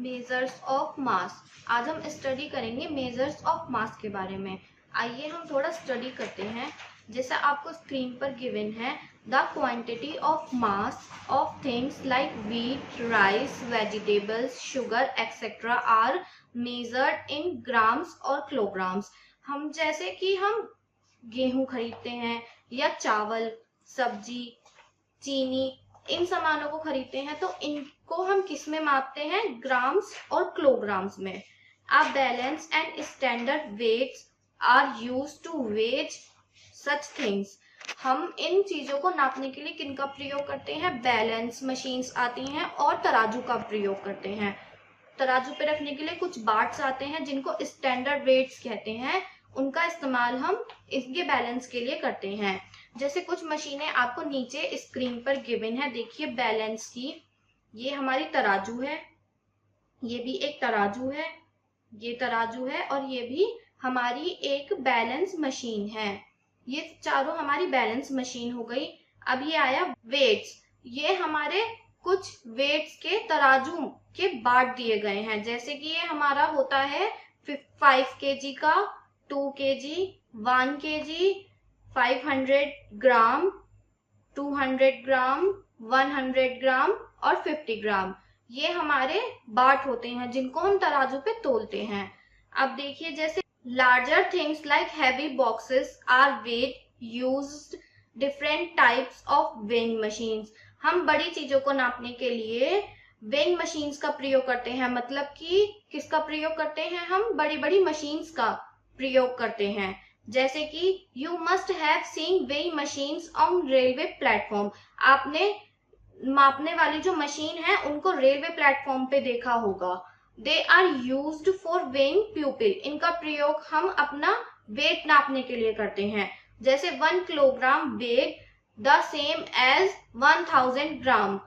Measures of मास। आज हम study करेंगे मेजर्स ऑफ मास के बारे में। आइए हम थोड़ा स्टडी करते हैं। जैसा आपको स्क्रीन पर गिवन है, the quantity of mass of things like wheat, rice, vegetables, sugar etcetera are measured in grams और किलोग्राम्स। हम जैसे कि हम गेहूं खरीदते हैं या चावल, सब्जी, चीनी, इन सामानों को खरीदते हैं तो इनको हम किस में मापते हैं? ग्राम्स और किलोग्राम्स में। अब balance and standard weights are used to weigh such things. हम इन चीजों को नापने के लिए किन का प्रयोग करते हैं? बैलेंस मशीन्स आती हैं और तराजू का प्रयोग करते हैं। तराजू पे रखने के लिए कुछ बार्ट्स आते हैं जिनको स्टैंडर्ड वेट्स कहते हैं। उनका इस्तेमाल हम इसके बैलेंस के लिए करते हैं। जैसे कुछ मशीनें आपको नीचे स्क्रीन पर गिवन है, देखिए बैलेंस की। ये हमारी तराजू है, ये भी एक तराजू है, ये तराजू है और ये भी हमारी एक बैलेंस मशीन है। ये चारों हमारी बैलेंस मशीन हो गई। अब ये आया वेट्स। ये हमारे कुछ वेट्स के तराजू के बांट दिए गए हैं। जैसे कि ये हमारा होता है 5 kg का, 2 kg, 1 kg, 500 ग्राम, 200 ग्राम, 100 ग्राम और 50 ग्राम। ये हमारे बाट होते हैं जिनको हम तराजू पे तोलते हैं। अब देखिए, जैसे larger things like heavy boxes are weight used different types of weighing machines. हम बड़ी चीजों को नापने के लिए वेइंग मशीन्स का प्रयोग करते हैं। मतलब कि किसका प्रयोग करते हैं? हम बड़ी बड़ी मशीन्स का प्रयोग करते हैं। जैसे कि you must have seen weighing machines on railway platform. आपने मापने वाली जो मशीन है उनको रेलवे प्लेटफॉर्म पे देखा होगा। They are used for weighing pupil. इनका प्रयोग हम अपना वेट नापने के लिए करते हैं। जैसे 1 kilogram weight the same as 1000 gram.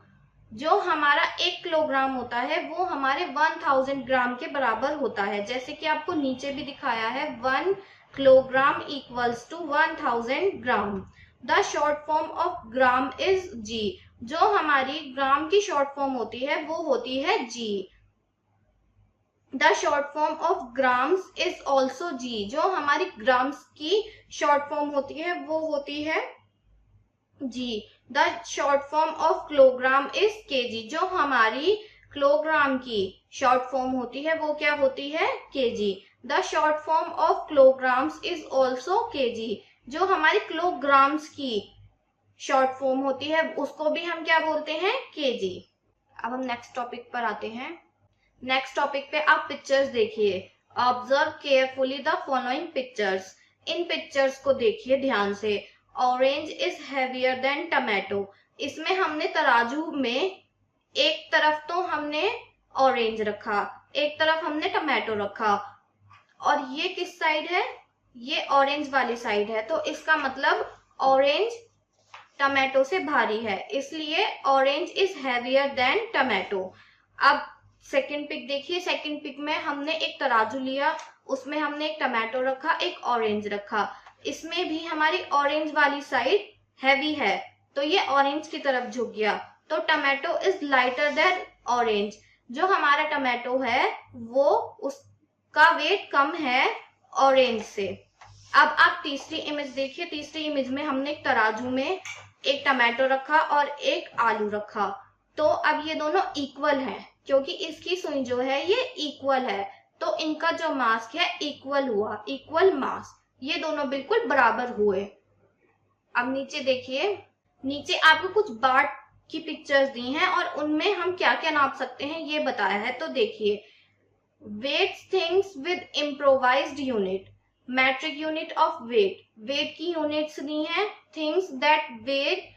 जो हमारा 1 किलोग्राम होता है वो हमारे 1000 ग्राम के बराबर होता है। जैसे कि आपको नीचे भी दिखाया है, 1 kilogram equals to 1000 gram. The short form of gram is G. जो हमारी ग्राम की शॉर्ट फॉर्म होती है वो होती है G. The short form of grams is also G. जो हमारी ग्राम्स की शॉर्ट फॉर्म होती है वो होती है G. The short form of kilogram is KG. जो हमारी किलोग्राम की शॉर्ट फॉर्म होती है वो क्या होती है? KG. The short form of kilograms is also KG. जो हमारी किलोग्राम्स की शॉर्ट फॉर्म होती है उसको भी हम क्या बोलते हैं? केजी। अब हम नेक्स्ट टॉपिक पर आते हैं। नेक्स्ट टॉपिक पे आप पिक्चर्स देखिए। Observe carefully the following pictures. In pictures को देखिए ध्यान से। Orange is heavier than tomato. इसमें हमने तराजू में एक तरफ तो हमने ऑरेंज रखा, एक तरफ हमने टमाटो रखा, और ये किस साइड है? ये ऑरेंज वाली साइड है। तो इसका मतलब ऑरेंज टमाटो से भारी है, इसलिए orange is heavier than tomato. अब सेकंड पिक देखिए। सेकंड पिक में हमने एक तराजू लिया, उसमें हमने एक टमाटो रखा, एक ऑरेंज रखा। इसमें भी हमारी ऑरेंज वाली साइड हैवी है तो ये ऑरेंज की तरफ झुक गया। तो tomato is lighter than orange. जो हमारा टमाटो है वो उसका वेट कम है ऑरेंज से। अब आप तीसरी इमेज देखिए। तीसरी इमेज में हमने एक तराजू में एक टमाटो रखा और एक आलू रखा। तो अब ये दोनों इक्वल हैं क्योंकि इसकी सुई जो है ये इक्वल है, तो इनका जो मास है इक्वल हुआ, इक्वल मास। ये दोनों बिल्कुल बराबर हुए। अब नीचे देखिए। नीचे आपको कुछ बार्ट की पिक्चर्स दी हैं और उनमें हम क्या क्या नाप सकते हैं ये बताया है। तो देखिए, weights things with improvised unit. Metric unit of weight. Weight की यूनिट्स दी हैं। Things that weight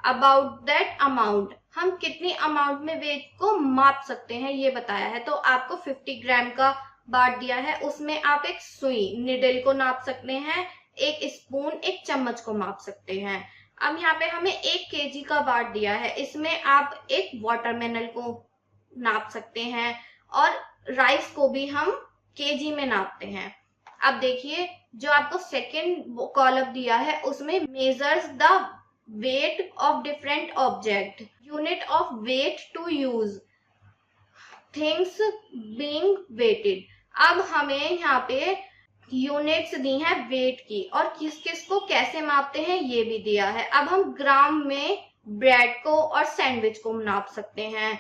about that amount. हम कितनी अमाउंट में वेट को माप सकते हैं ये बताया है। तो आपको 50 ग्राम का बाट दिया है, उसमें आप एक सुई निडल को नाप सकते हैं, एक स्पून, एक चम्मच को माप सकते हैं। अब यहाँ पे हमें 1 kg का बाट दिया है, इसमें आप एक वाटरमेलन को नाप सकते हैं और राइस को भी हम केजी में नापते हैं। अब देखिए, जो आपको सेकेंड कॉलम दिया है उसमें measures the weight of different object, unit of weight to use. Things being weighted. अब हमें यहाँ पे यूनिट्स दी हैं वेट की, और किस किस को कैसे मापते हैं ये भी दिया है। अब हम ग्राम में ब्रेड को और सैंडविच को नाप सकते हैं,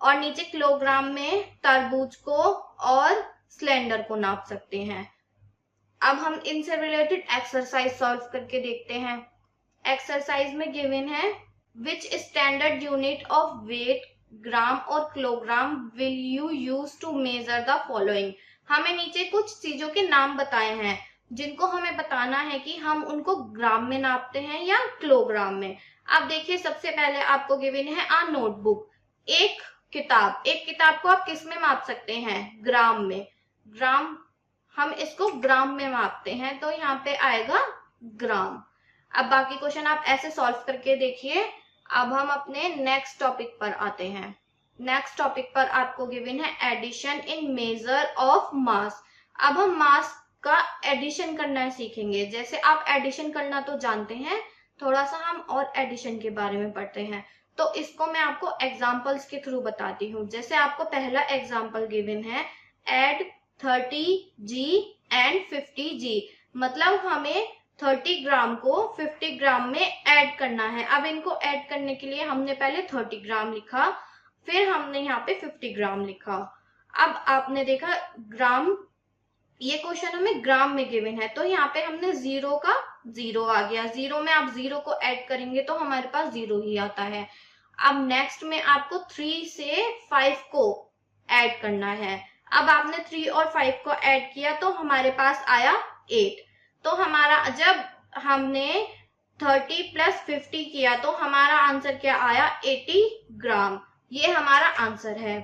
और नीचे किलोग्राम में तरबूज को और सिलेंडर को नाप सकते हैं। अब हम इनसे रिलेटेड एक्सरसाइज सॉल्व करके देखते हैं। एक्सरसाइज में गिवन है which standard unit of weight, gram और kilogram will you use to measure the following. हमें नीचे कुछ चीजों के नाम बताए हैं जिनको हमें बताना है कि हम उनको ग्राम में नापते हैं या किलोग्राम में। अब देखिए, सबसे पहले आपको गिवन है आ नोटबुक, एक किताब। एक किताब को आप किस में माप सकते हैं? ग्राम में। ग्राम, हम इसको ग्राम में मापते हैं, तो यहाँ पे आएगा ग्राम। अब बाकी क्वेश्चन आप ऐसे सॉल्व करके देखिए। अब हम अपने नेक्स्ट टॉपिक पर आते हैं। नेक्स्ट टॉपिक पर आपको गिवन है addition in measure of mass. अब हम मास का एडिशन करना सीखेंगे। जैसे आप एडिशन करना तो जानते हैं, थोड़ा सा हम और एडिशन के बारे में पढ़ते हैं। तो इसको मैं आपको एग्जांपल्स के थ्रू बताती हूँ। जैसे आपको पहला एग्जांपल गिवन है, एड 30g एंड 50g। मतलब हमें 30 ग्राम को 50 ग्राम में ऐड करना है। अब इनको ऐड करने के लिए हमने पहले 30 ग्राम लिखा, फिर हमने यहाँ पे 50 ग्राम लिखा। अब आपने देखा ग्राम, ये क्वेश्चन हमें ग्राम में गिवन है, तो यहाँ पे हमने जीरो का जीरो आ गया। जीरो में आप जीरो को ऐड करेंगे तो हमारे पास जीरो ही आता है। अब नेक्स्ट में आपको 3 से 5 को ऐड करना है। अब आपने 3 और 5 को ऐड किया तो हमारे पास आया 8। तो हमारा, जब हमने 30 प्लस 50 किया तो हमारा आंसर क्या आया? 80 ग्राम। ये हमारा आंसर है।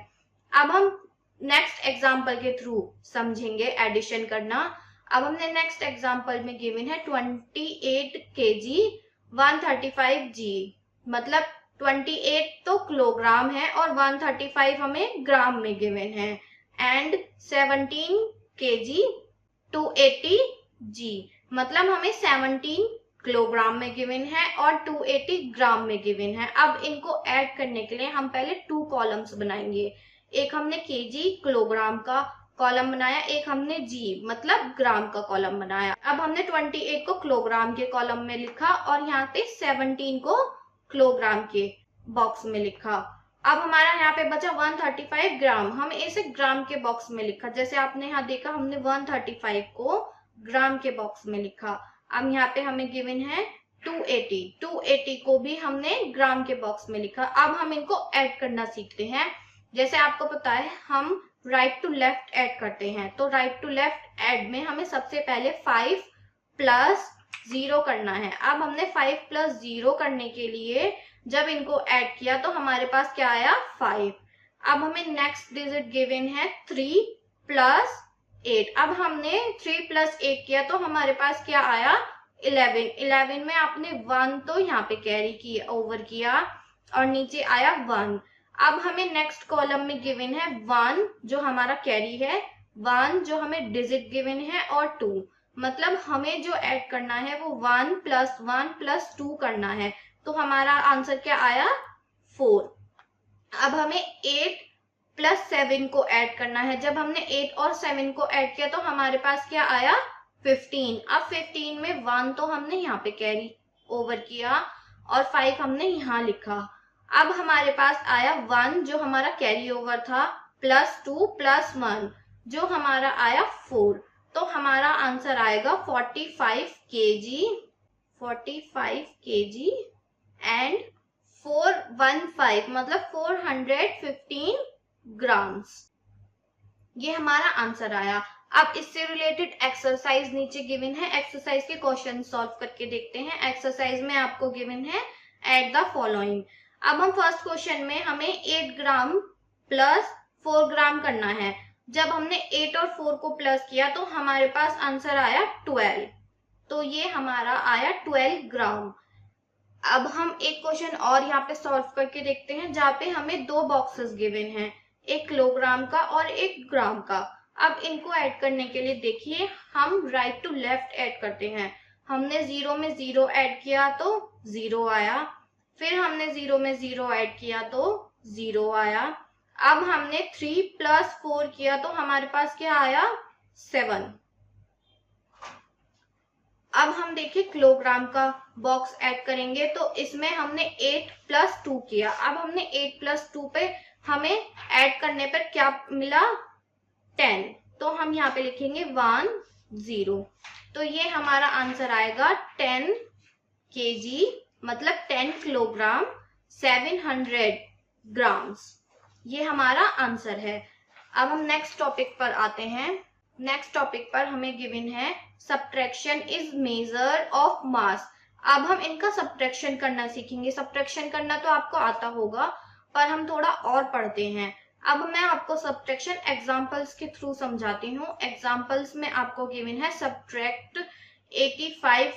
अब हम नेक्स्ट एग्जाम्पल के थ्रू समझेंगे एडिशन करना। अब हमने नेक्स्ट एग्जाम्पल में गिवन है 28 kg 135g। मतलब 28 तो किलोग्राम है और 135 हमें ग्राम में गिवन है। And 17 kg 280g। मतलब हमें 17 किलोग्राम में गिवन है और 280 ग्राम में गिवन है। अब इनको ऐड करने के लिए हम पहले 2 कॉलम्स बनाएंगे। एक हमने केजी किलोग्राम का कॉलम बनाया, एक हमने जी मतलब ग्राम का कॉलम बनाया। अब हमने 28 को किलोग्राम के कॉलम में लिखा और यहाँ पे 17 को किलोग्राम के बॉक्स में लिखा। अब हमारा यहाँ पे बचा 135 ग्राम, हम इसे ग्राम के बॉक्स में लिखा। जैसे आपने यहाँ देखा, हमने 135 को ग्राम के बॉक्स में लिखा। अब यहाँ पे हमें गिवन है 280 को भी हमने ग्राम के बॉक्स में लिखा। अब हम इनको ऐड करना सीखते हैं। जैसे आपको पता है हम राइट टू लेफ्ट ऐड करते हैं, तो राइट टू लेफ्ट ऐड में हमें सबसे पहले 5 प्लस 0 करना है। अब हमने 5 प्लस 0 करने के लिए जब इनको ऐड किया तो हमारे पास क्या आया? 5। अब हमें नेक्स्ट डिजिट गिवन है 3 प्लस 8। अब हमने 3 प्लस 8 किया तो हमारे पास क्या आया? 11। 11 में आपने 1 तो यहाँ पे कैरी किया, ओवर किया, और नीचे आया 1। अब हमें नेक्स्ट कॉलम में गिवन है 1 जो हमारा कैरी है, 1 जो हमें डिजिट गिवन है, और 2। मतलब हमें जो ऐड करना है वो 1 प्लस 2 करना है। तो हमारा आंसर क्या आया? 4। अब हमें 8 प्लस 7 को ऐड करना है। जब हमने 8 और 7 को ऐड किया तो हमारे पास क्या आया? 15। अब 15 में 1 तो हमने यहाँ पे कैरी ओवर किया और 5 हमने यहाँ लिखा। अब हमारे पास आया 1 जो हमारा कैरी ओवर था, प्लस 2 प्लस 1 जो हमारा आया 4। तो हमारा आंसर आएगा 45 kg एंड 415 मतलब 415 ग्राम्स। ये हमारा आंसर आया। अब इससे रिलेटेड एक्सरसाइज नीचे गिवन है, एक्सरसाइज के क्वेश्चन सॉल्व करके देखते हैं। एक्सरसाइज में आपको गिवन है एट द फॉलोइंग। अब हम फर्स्ट क्वेश्चन में हमें 8 ग्राम प्लस 4 ग्राम करना है। जब हमने 8 और 4 को प्लस किया तो हमारे पास आंसर आया 12। तो ये हमारा आया 12 ग्राम। अब हम एक क्वेश्चन और यहाँ पे सॉल्व करके देखते हैं जहाँ पे हमें 2 बॉक्सेस गिवन हैं, एक किलोग्राम का और एक ग्राम का। अब इनको ऐड करने के लिए देखिए हम राइट टू लेफ्ट ऐड करते हैं। हमने 0 में 0 ऐड किया तो 0 आया, फिर हमने 0 में 0 ऐड किया तो 0 आया। अब हमने 3 + 4 किया तो हमारे पास क्या आया 7। अब हम देखिए किलोग्राम का बॉक्स ऐड करेंगे तो इसमें हमने 8 + 2 किया। अब हमने 8 + 2 पे हमें ऐड करने पर क्या मिला 10, तो हम यहाँ पे लिखेंगे 1 0। तो ये हमारा आंसर आएगा 10 kg, मतलब 10 किलोग्राम 700 ग्राम्स। ये हमारा आंसर है। अब हम नेक्स्ट टॉपिक पर आते हैं। नेक्स्ट टॉपिक पर हमें गिवन है subtraction is major of mass. अब हम इनका सब्ट्रैक्शन करना सीखेंगे। सब्ट्रैक्शन करना तो आपको आता होगा, पर हम थोड़ा और पढ़ते हैं। अब मैं आपको सब्ट्रैक्शन एग्जांपल्स के थ्रू समझाती हूँ। एग्जांपल्स में आपको गिवन है सब्ट्रैक्ट 85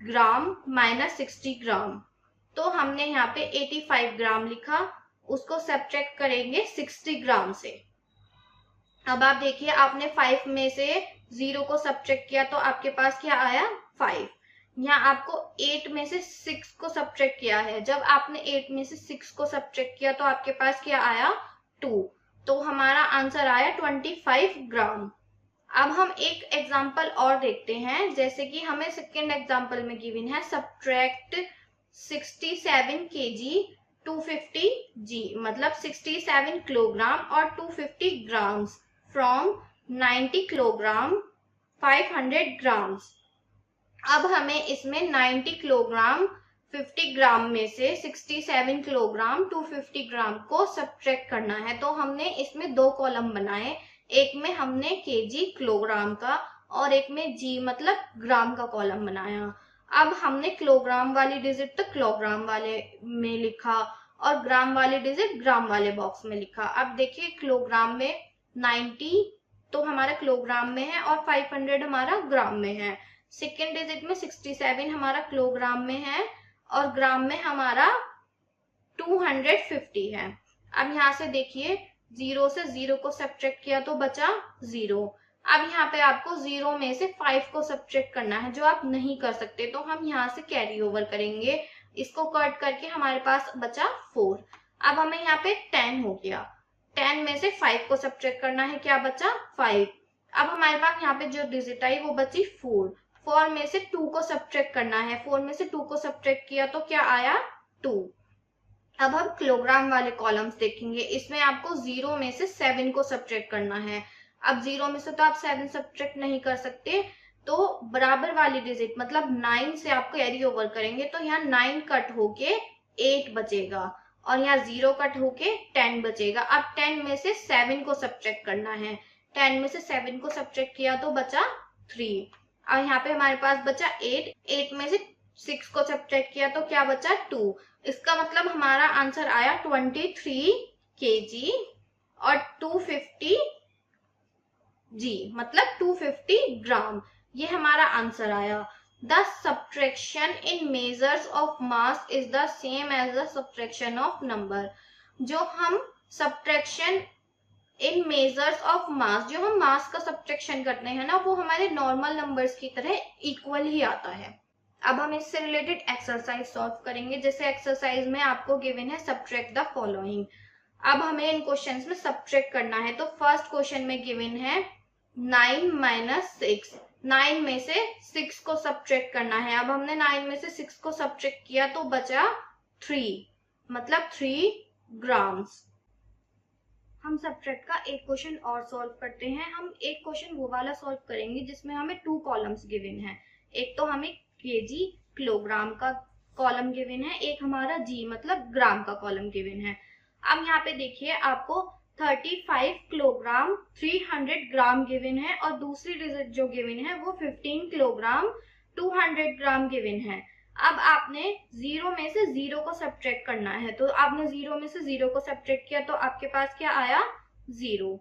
ग्राम - 60 ग्राम। तो हमने यहाँ पे 85 ग्राम लिखा, उसको सब्ट्रैक्ट करेंगे 60 ग्राम से। अब आप देखिए, आपने 5 में से 0 को सब्ट्रैक्ट किया तो आपके पास क्या आया 5। यहाँ आपको 8 में से 6 को सब्ट्रैक्ट किया है। जब आपने 8 में से 6 को सब्ट्रैक्ट किया तो आपके पास क्या आया 2। तो हमारा आंसर आया 25 ग्राम। अब हम एक एग्जाम्पल और देखते हैं। जैसे कि हमें सेकेंड एग्जाम्पल में गिवन है सब्ट्रैक्ट 67 kg 250 g, मतलब 67 किलोग्राम और 250 ग्राम्स फ्रॉम 90 किलोग्राम 500 ग्राम्स। अब हमें इसमें 90 किलोग्राम 50 ग्राम में से 67 किलोग्राम 250 ग्राम को सब्ट्रैक्ट करना है। तो हमने इसमें 2 कॉलम बनाए। एक में हमने केजी किलोग्राम का और एक में जी मतलब ग्राम का कॉलम बनाया। अब हमने किलोग्राम वाली डिजिट तो किलोग्राम वाले में लिखा और ग्राम वाली डिजिट ग्राम वाले बॉक्स में लिखा। अब देखिए, किलोग्राम में 90 तो हमारा किलोग्राम में है और 500 हमारा ग्राम में है। सेकेंड डिजिट में 67 हमारा किलोग्राम में है और ग्राम में हमारा 250 है। अब यहाँ से देखिए, 0 से 0 को सब्ट्रैक्ट किया तो बचा 0। अब यहाँ पे आपको 0 में से 5 को सब्ट्रैक्ट करना है, जो आप नहीं कर सकते, तो हम यहाँ से कैरी ओवर करेंगे। इसको कट करके हमारे पास बचा 4। अब हमें यहाँ पे 10 हो गया। 10 में से 5 को सब्ट्रैक्ट करना है, क्या बचा 5। अब हमारे पास यहाँ पे जो डिजिट आई वो बची 4। 4 में से 2 को सब्ट्रैक्ट करना है। 4 में से 2 को सब्ट्रैक्ट किया तो क्या आया 2। अब हम किलोग्राम वाले कॉलम्स देखेंगे। इसमें आपको 0 में से 7 को सब्ट्रैक्ट करना है। अब 0 में से तो आप 7 सब्ट्रैक्ट नहीं कर सकते, तो बराबर वाली डिजिट मतलब 9 से आप कैरी ओवर करेंगे तो यहाँ 9 कट होके 8 बचेगा और यहाँ 0 कट होके 10 बचेगा। अब 10 में से 7 को सब्ट्रैक्ट करना है। 10 में से 7 को सब्ट्रैक्ट किया तो बचा 3। अब यहाँ पे हमारे पास बचा 8। 8 में से 6 को सब्ट्रैक्ट किया तो क्या बचा 2। इसका मतलब हमारा आंसर आया 23 kg और 250 g, मतलब 250 ग्राम। ये हमारा आंसर आया। The subtraction in measures of mass is the same as the subtraction of number. जो हम subtraction in measures of mass, जो हम मास का सब्ट्रैक्शन करते हैं ना, वो हमारे नॉर्मल नंबर्स की तरह इक्वल ही आता है। अब हम इससे रिलेटेड एक्सरसाइज सॉल्व करेंगे। जैसे एक्सरसाइज में आपको गिवन है सब्ट्रैक्ट द फॉलोइंग। अब हमें इन क्वेश्चंस में सब्ट्रैक्ट करना है। तो फर्स्ट क्वेश्चन में गिवन है 9 - 6। 9 में से 6 को सब्ट्रैक्ट करना है। अब हमने 9 में से 6 को सब्ट्रैक्ट किया तो बचा 3, मतलब 3 ग्राम्स। हम सब्ट्रैक्ट का एक क्वेश्चन और सॉल्व करते हैं। हम एक क्वेश्चन वो वाला सॉल्व करेंगे जिसमें हमें 2 कॉलम्स गिवन है। एक तो हमें केजी किलोग्राम का कॉलम गिवन है, एक हमारा जी मतलब ग्राम का कॉलम गिवन है। अब यहाँ पे देखिए, आपको 35 किलोग्राम 300 ग्राम गिवन है और दूसरी डिजिट जो गिवन है वो 15 किलोग्राम 200 ग्राम गिवन है। अब आपने 0 में से 0 को सब्ट्रैक्ट करना है। तो आपने 0 में से 0 को सब्ट्रैक्ट किया तो आपके पास क्या आया 0।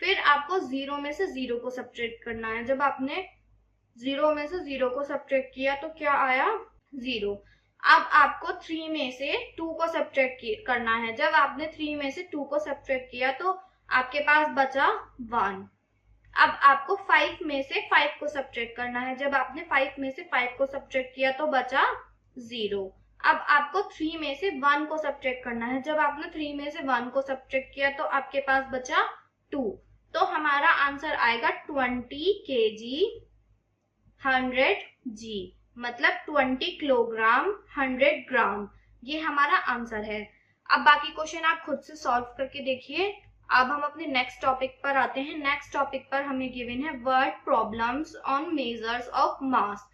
फिर आपको 0 में से 0 को सब्ट्रैक्ट करना है। जब आपने 0 में से 0 को सब्ट्रैक्ट किया तो क्या आया 0। अब आपको 3 में से 2 को सब्ट्रैक्ट करना है। जब आपने 3 में से 2 को सब्ट्रैक्ट किया तो आपके पास बचा 1। अब आपको 5 में से 5 को सब्ट्रैक्ट करना है। जब आपने 5 में से 5 को सब्ट्रैक्ट किया तो बचा 0। अब आपको 3 में से 1 को सब्ट्रैक्ट करना है। जब आपने 3 में से 1 को सब्ट्रैक्ट किया तो आपके पास बचा 2। तो हमारा आंसर आएगा 20 kg 100 g, मतलब 20 किलोग्राम 100 ग्राम। ये हमारा आंसर है। अब बाकी क्वेश्चन आप खुद से सॉल्व करके देखिए। अब हम अपने नेक्स्ट टॉपिक पर आते हैं। नेक्स्ट टॉपिक पर हमें गिवन है word problems on measures of mass.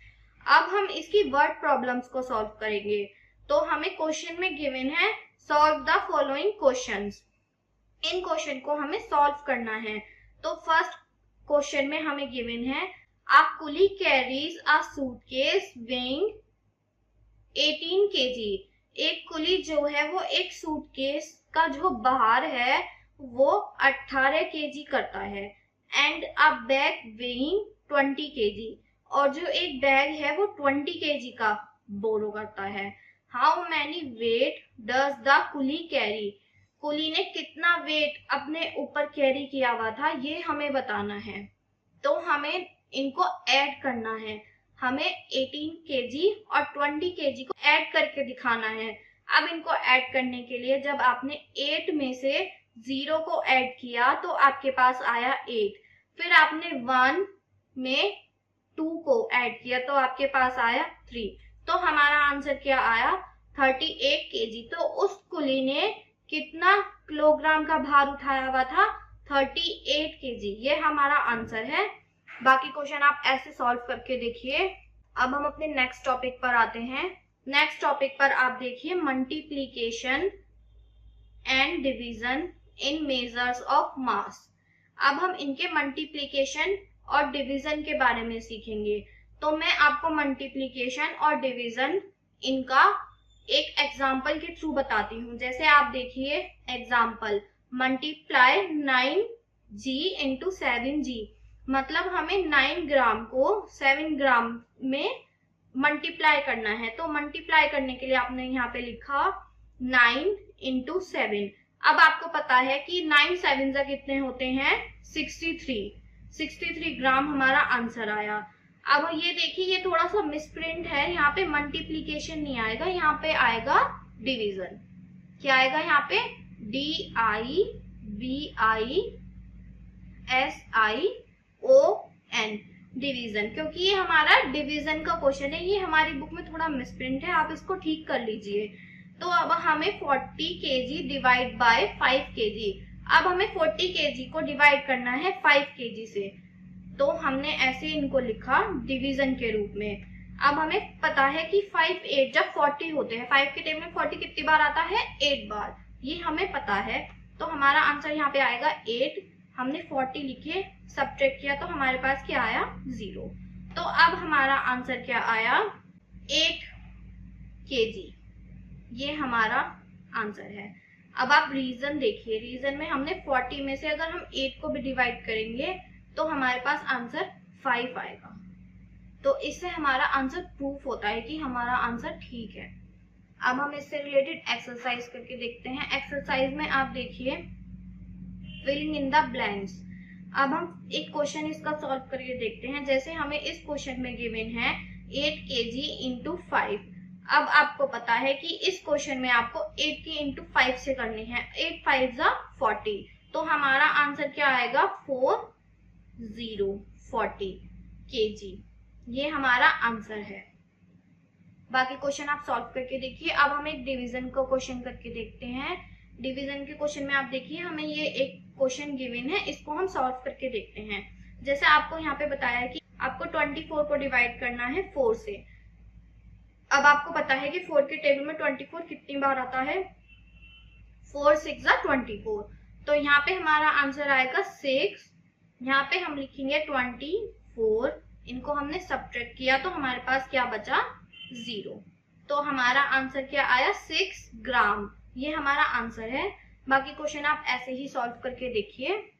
अब हम इसकी वर्ड प्रॉब्लम्स को सॉल्व करेंगे। तो हमें क्वेश्चन में गिवन है solve the following questions. In question को हमें सॉल्व करना है। तो फर्स्ट क्वेश्चन में हमें गिवन है a coolie carries a suitcase weighing 18 kg। एक कुली जो है वो एक सूटकेस का जो भार है वो 18 kg करता है। And a bag weighing 20 kg, और जो एक बैग है वो 20 kg का बोरो करता है। How many weight does the coolie carry. कुली ने कितना वेट अपने ऊपर कैरी किया हुआ था ये हमें बताना है। तो हमें इनको ऐड करना है। हमें 18 kg और 20 kg को ऐड करके दिखाना है। अब इनको ऐड करने के लिए जब आपने 8 में से 0 को ऐड किया तो आपके पास आया 8। फिर आपने 1 में 2 को ऐड किया तो आपके पास आया 3। तो हमारा आंसर क्या आया 38 kg। तो उस कुली ने कितना किलोग्राम का भार उठाया हुआ था 38 kg। ये हमारा आंसर है। बाकी क्वेश्चन आप ऐसे सॉल्व करके देखिए। अब हम अपने नेक्स्ट टॉपिक पर आते हैं। नेक्स्ट टॉपिक पर आप देखिए multiplication and division in measures of mass. अब हम इनके मल्टीप्लीकेशन और डिवीजन के बारे में सीखेंगे। तो मैं आपको मल्टीप्लीकेशन और डिवीजन इनका एक एग्जाम्पल के थ्रू बताती हूँ। जैसे आप देखिए example, multiply 9g into 7g, मतलब हमें 9 ग्राम को 7 ग्राम में मल्टीप्लाई करना है। तो मल्टीप्लाई करने के लिए आपने यहाँ पे लिखा 9 इंटू 7। अब आपको पता है कि 9 7 जा कितने होते हैं 63 ग्राम हमारा आंसर आया। अब ये देखिए ये थोड़ा सा मिसप्रिंट है, यहाँ पे मल्टीप्लीकेशन नहीं आएगा, यहाँ पे आएगा डिवीजन। क्या आएगा यहाँ पे DIVISION, डिवीजन, क्योंकि ये हमारा डिवीजन का क्वेश्चन है। ये हमारी बुक में थोड़ा मिसप्रिंट है, आप इसको ठीक कर लीजिए। तो अब हमें 40 kg डिवाइड बाय 5 kg। अब हमें 40 kg को डिवाइड करना है 5 kg से। तो हमने ऐसे इनको लिखा डिवीजन के रूप में। अब हमें पता है कि 5 8 जब 40 होते हैं, 5 के टेबल में 40 कितनी बार आता है 8 बार, ये हमें पता है। तो हमारा आंसर यहाँ पे आएगा 8। हमने 40 लिखे, सब्ट्रैक्ट किया तो हमारे पास क्या आया 0। तो अब हमारा आंसर क्या आया 8 kg। ये हमारा आंसर है। अब आप रीजन देखिए, रीजन में हमने 40 में से अगर हम 8 को भी डिवाइड करेंगे तो हमारे पास आंसर 5 आएगा। तो इससे हमारा आंसर प्रूफ होता है कि हमारा आंसर ठीक है। अब हम इससे रिलेटेड एक्सरसाइज करके देखते हैं। एक्सरसाइज में आप देखिए फिलिंग इन द ब्लैंक्स। अब हम एक क्वेश्चन इसका सॉल्व करके देखते हैं। जैसे हमें इस क्वेश्चन में गिवन है 8 kg इंटू 5। अब आपको पता है कि इस क्वेश्चन में आपको 8 के इंटू 5 से करनी है। 8 5 जा 40। तो हमारा आंसर क्या आएगा 40 kg। ये हमारा आंसर है। बाकी क्वेश्चन आप सॉल्व करके देखिए। अब हम एक डिवीजन को क्वेश्चन करके देखते हैं। डिवीजन के क्वेश्चन में आप देखिए हमें ये एक क्वेश्चन गिवन है, इसको हम सॉल्व करके देखते हैं। जैसे आपको यहाँ पे बताया है कि आपको 24 को डिवाइड करना है 4 से। अब आपको पता है कि 4 के टेबल में 24 कितनी बार आता है 4 6 जा 24। तो यहाँ पे हमारा आंसर आएगा 6। यहाँ पे हम लिखेंगे 24, इनको हमने सब्ट्रैक्ट किया तो हमारे पास क्या बचा 0। तो हमारा आंसर क्या आया 6 ग्राम। ये हमारा आंसर है। बाकी क्वेश्चन आप ऐसे ही सॉल्व करके देखिए।